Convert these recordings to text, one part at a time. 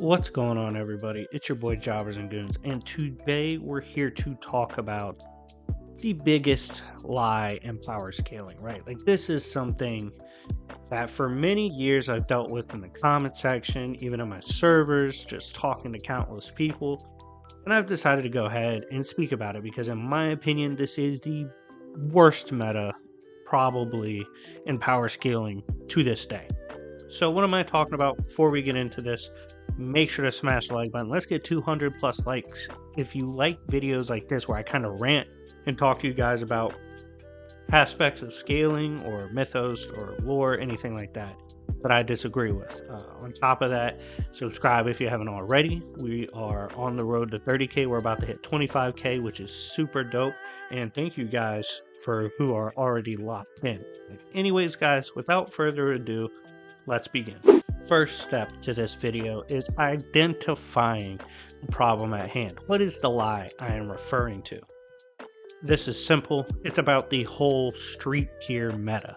What's going on, everybody? It's your boy Jobbers and Goons, and today we're here to talk about the biggest lie in power scaling, right? Like, this is something that for many years I've dealt with in the comment section, even on my servers, just talking to countless people, and I've decided to go ahead and speak about it because, in my opinion, this is the worst meta probably in power scaling to this day. So what am I talking about? Before we get into this, make sure to smash the like button. Let's get 200 plus likes. If you like videos like this where I kind of rant and talk to you guys about aspects of scaling or mythos or lore, anything like that I disagree with. On top of that, subscribe if you haven't already. We are on the road to 30K. We're about to hit 25K, which is super dope. And thank you guys for who are already locked in. Anyways, guys, without further ado, let's begin. First step to this video is identifying the problem at hand. What is the lie I am referring to? This is simple. It's about the whole street tier meta.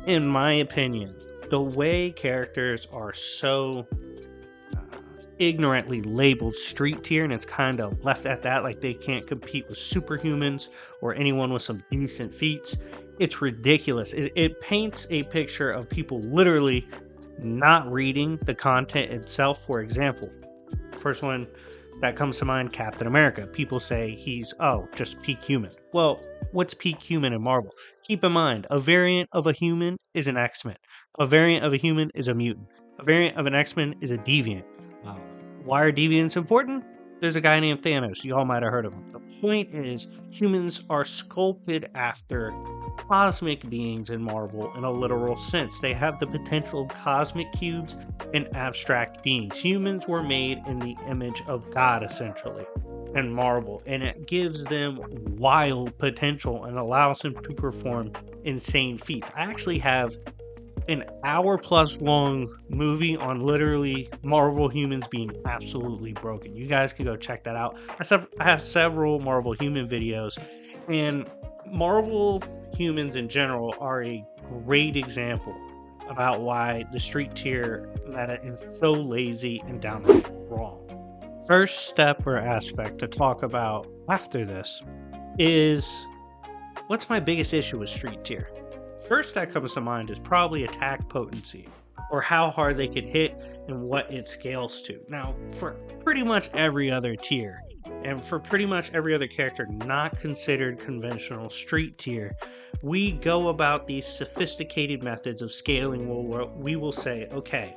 In my opinion, the way characters are so ignorantly labeled street tier, and it's kind of left at that, like they can't compete with superhumans or anyone with some decent feats. It's ridiculous. It paints a picture of people literally not reading the content itself. For example, first one that comes to mind, Captain America. People say he's, just peak human. Well, what's peak human in Marvel? Keep in mind, a variant of a human is an X-Men. A variant of a human is a mutant. A variant of an X-Men is a deviant. Why are deviants important? There's a guy named Thanos. You all might have heard of him. The point is, humans are sculpted after cosmic beings in Marvel in a literal sense. They have the potential of cosmic cubes and abstract beings. Humans were made in the image of God, essentially, in Marvel, and it gives them wild potential and allows them to perform insane feats. I actually have an hour-plus long movie on literally Marvel humans being absolutely broken. You guys can go check that out. I have several Marvel human videos, and Marvel humans in general are a great example about why the street tier meta is so lazy and downright wrong. First step or aspect to talk about after this is, what's my biggest issue with street tier? First that comes to mind is probably attack potency, or how hard they could hit and what it scales to. Now, for pretty much every other tier, and for pretty much every other character not considered conventional street tier, we go about these sophisticated methods of scaling where we will say, okay,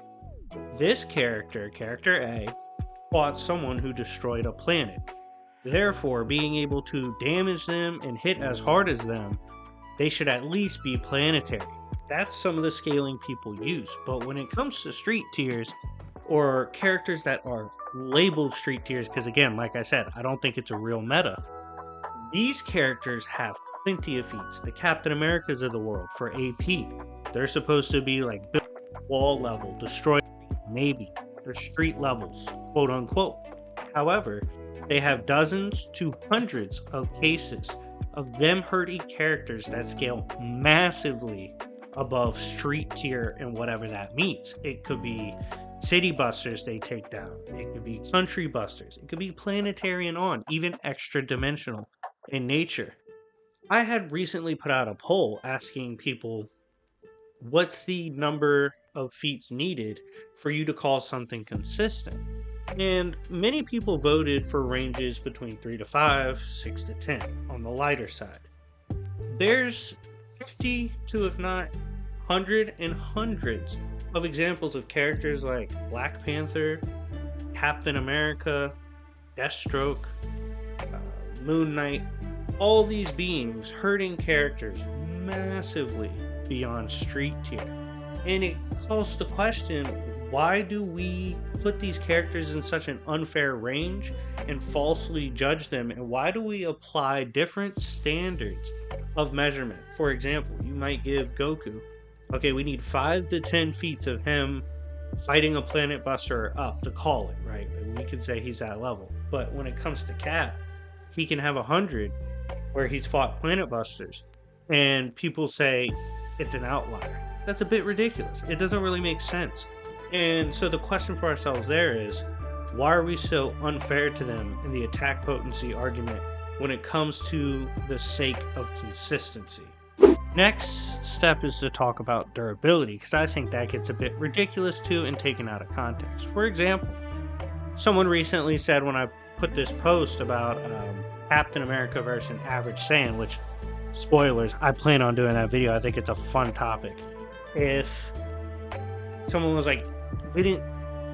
this character A, fought someone who destroyed a planet. Therefore, being able to damage them and hit as hard as them, they should at least be planetary. That's some of the scaling people use. But when it comes to street tiers, or characters that are labeled street tiers, because again, like I said, I don't think it's a real meta, these characters have plenty of feats. The Captain Americas of the world for AP, they're supposed to be like wall level, destroy, maybe. They're street levels, quote unquote. However, they have dozens to hundreds of cases of them hurting characters that scale massively above street tier, and whatever that means. It could be city busters they take down. It could be country busters. It could be planetary and on, even extra dimensional in nature. I had recently put out a poll asking people, what's the number of feats needed for you to call something consistent? And many people voted for ranges between 3 to 5, 6 to 10 on the lighter side. There's 50 to, if not 100 and hundreds of examples of characters like Black Panther, Captain America, Deathstroke, Moon Knight, all these beings hurting characters massively beyond street tier. And it calls the question, why do we put these characters in such an unfair range and falsely judge them? And why do we apply different standards of measurement? For example, you might give Goku, okay, we need 5 to 10 feats of him fighting a planet buster up to call it, right? We could say he's that level. But when it comes to Cap, he can have 100 where he's fought planet busters, and people say it's an outlier. That's a bit ridiculous. It doesn't really make sense. And so the question for ourselves there is, Why are we so unfair to them in the attack potency argument when it comes to the sake of consistency? Next step is to talk about durability, because I think that gets a bit ridiculous too and taken out of context. For example, someone recently said when I put this post about Captain America versus an average Saiyan, which, spoilers, I plan on doing that video. I think it's a fun topic. If someone was like, didn't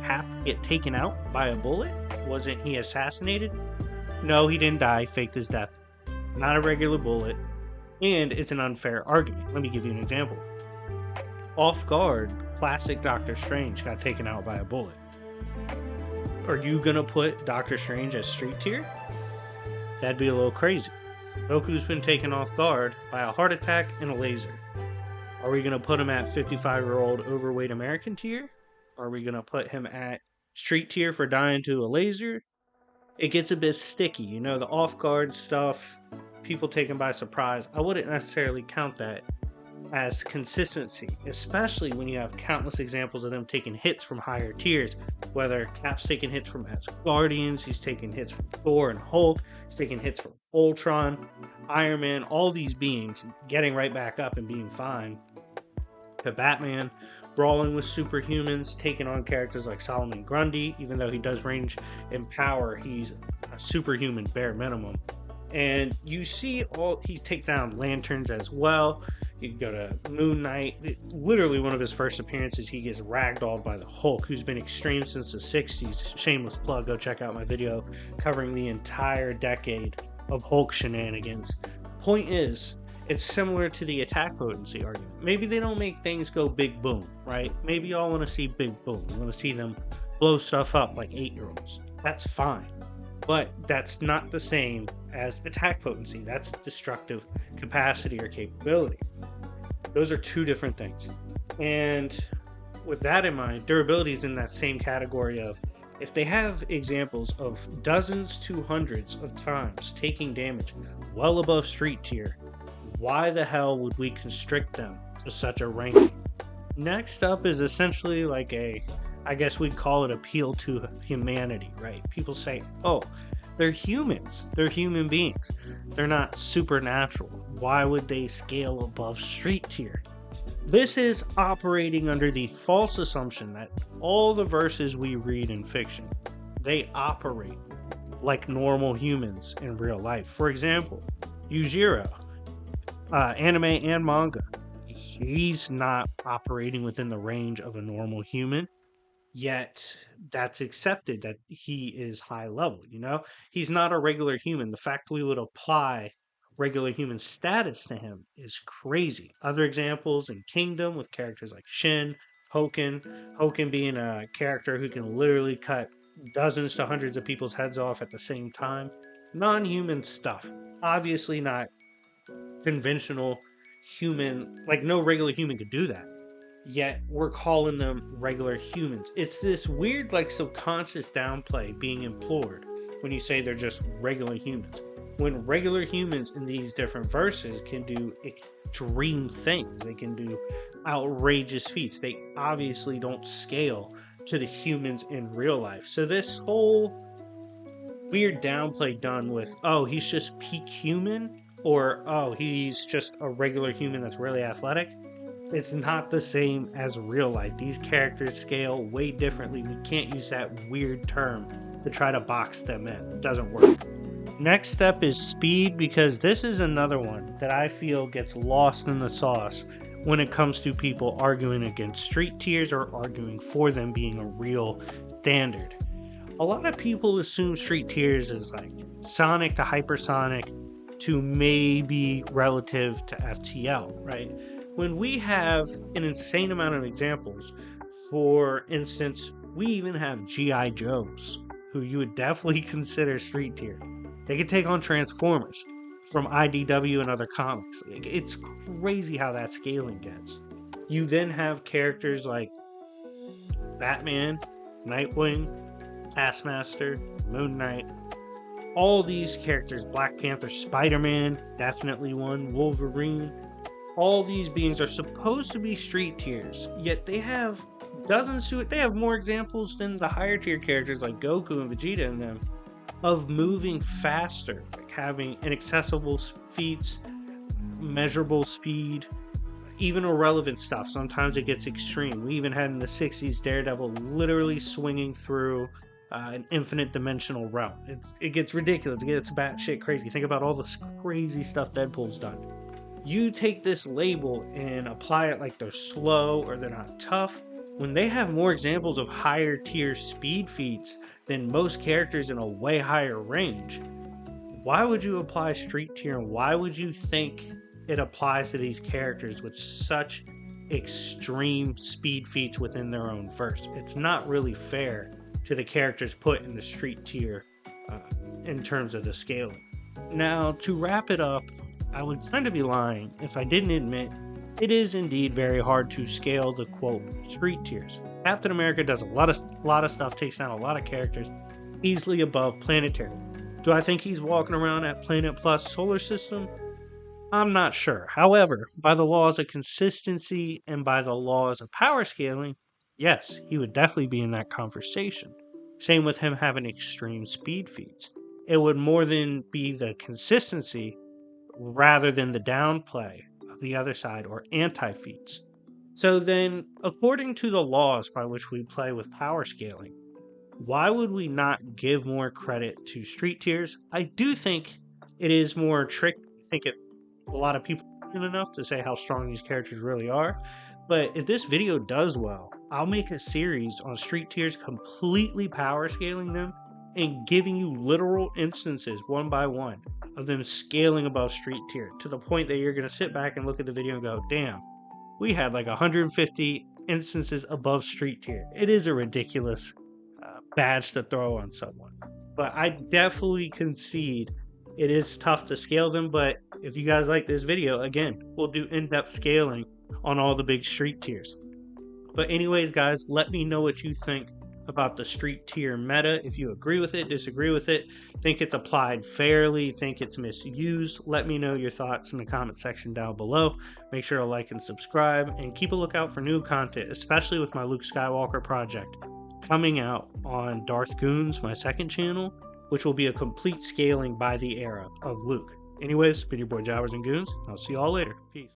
Cap get taken out by a bullet? Wasn't he assassinated? No, he didn't die, faked his death. Not a regular bullet. And it's an unfair argument. Let me give you an example. Off Guard, classic Doctor Strange got taken out by a bullet. Are you gonna put Doctor Strange as street tier? That'd be a little crazy. Goku's been taken off guard by a heart attack and a laser. Are we gonna put him at 55-year-old overweight American tier? Are we gonna put him at street tier for dying to a laser? It gets a bit sticky, you know, the off guard stuff, people taken by surprise. I wouldn't necessarily count that as consistency, especially when you have countless examples of them taking hits from higher tiers. Whether Cap's taking hits from Guardians, he's taking hits from Thor and Hulk, he's taking hits from Ultron, Iron Man, all these beings getting right back up and being fine. To Batman, brawling with superhumans, taking on characters like Solomon Grundy, even though he does range in power, he's a superhuman bare minimum. And you see he takes down Lanterns as well. You go to Moon Knight. Literally one of his first appearances, he gets ragdolled by the Hulk, who's been extreme since the 60s. Shameless plug, go check out my video covering the entire decade of Hulk shenanigans. Point is, it's similar to the attack potency argument. Maybe they don't make things go big boom, right? Maybe y'all want to see big boom. You want to see them blow stuff up like 8-year-olds. That's fine. But that's not the same as attack potency. That's destructive capacity or capability. Those are two different things. And with that in mind, durability is in that same category of, if they have examples of dozens to hundreds of times taking damage well above street tier, why the hell would we constrict them to such a ranking? Next up is essentially like I guess we'd call it appeal to humanity, right? People say, oh, they're humans. They're human beings. They're not supernatural. Why would they scale above street tier? This is operating under the false assumption that all the verses we read in fiction, they operate like normal humans in real life. For example, Yujiro, anime and manga, he's not operating within the range of a normal human, yet that's accepted that he is high level, you know? He's not a regular human. The fact we would apply regular human status to him is crazy. Other examples in Kingdom with characters like Shin, Hoken being a character who can literally cut dozens to hundreds of people's heads off at the same time. Non-human stuff. Obviously not conventional human, like no regular human could do that. Yet we're calling them regular humans. It's this weird, like, subconscious downplay being implored when you say they're just regular humans. When regular humans in these different verses can do extreme things, they can do outrageous feats. They obviously don't scale to the humans in real life. So this whole weird downplay done with, oh, he's just peak human, or oh, he's just a regular human that's really athletic, it's not the same as real life. These characters scale way differently. We can't use that weird term to try to box them in. It doesn't work. Next step is speed, because this is another one that I feel gets lost in the sauce when it comes to people arguing against street tiers or arguing for them being a real standard. A lot of people assume street tiers is like Sonic to Hypersonic to maybe relative to FTL, right? When we have an insane amount of examples. For instance, we even have G.I. Joes, who you would definitely consider street tier. They could take on Transformers from IDW and other comics. It's crazy how that scaling gets. You then have characters like Batman, Nightwing, Taskmaster, Moon Knight. All these characters, Black Panther, Spider-Man, definitely one, Wolverine. All these beings are supposed to be street tiers, yet they have doesn't suit. They have more examples than the higher tier characters like Goku and Vegeta in them of moving faster, like having inaccessible feats, measurable speed, even irrelevant stuff. Sometimes it gets extreme. We even had in the 60s Daredevil literally swinging through an infinite dimensional realm. It gets ridiculous. It gets batshit crazy. Think about all this crazy stuff Deadpool's done. You take this label and apply it like they're slow or they're not tough, when they have more examples of higher tier speed feats than most characters in a way higher range, why would you apply street tier, and why would you think it applies to these characters with such extreme speed feats within their own verse? It's not really fair to the characters put in the street tier uh, in terms of the scaling. Now, to wrap it up, I would kind of be lying if I didn't admit it is indeed very hard to scale the quote street tiers. Captain America does a lot of stuff, takes down a lot of characters easily above planetary. Do I think he's walking around at Planet Plus solar system? I'm not sure. However, by the laws of consistency and by the laws of power scaling, yes, he would definitely be in that conversation. Same with him having extreme speed feats. It would more than be the consistency rather than the downplay of the other side or anti feats. So then, according to the laws by which we play with power scaling, why would we not give more credit to street tiers? I do think it is more tricky. I think a lot of people aren't enough to say how strong these characters really are. But if this video does well, I'll make a series on street tiers, completely power scaling them and giving you literal instances one by one of them scaling above street tier to the point that you're going to sit back and look at the video and go, damn, we had like 150 instances above street tier. It is a ridiculous badge to throw on someone. But I definitely concede it is tough to scale them. But if you guys like this video, again, we'll do in-depth scaling on all the big street tiers. But anyways, guys, let me know what you think about the street tier meta. If you agree with it, disagree with it, think it's applied fairly, think it's misused, let me know your thoughts in the comment section down below. Make sure to like and subscribe, and keep a lookout for new content, especially with my Luke Skywalker project coming out on Darth Goons, my second channel, which will be a complete scaling by the era of Luke. Anyways, been your boy Jowers and Goons. I'll see y'all later. Peace.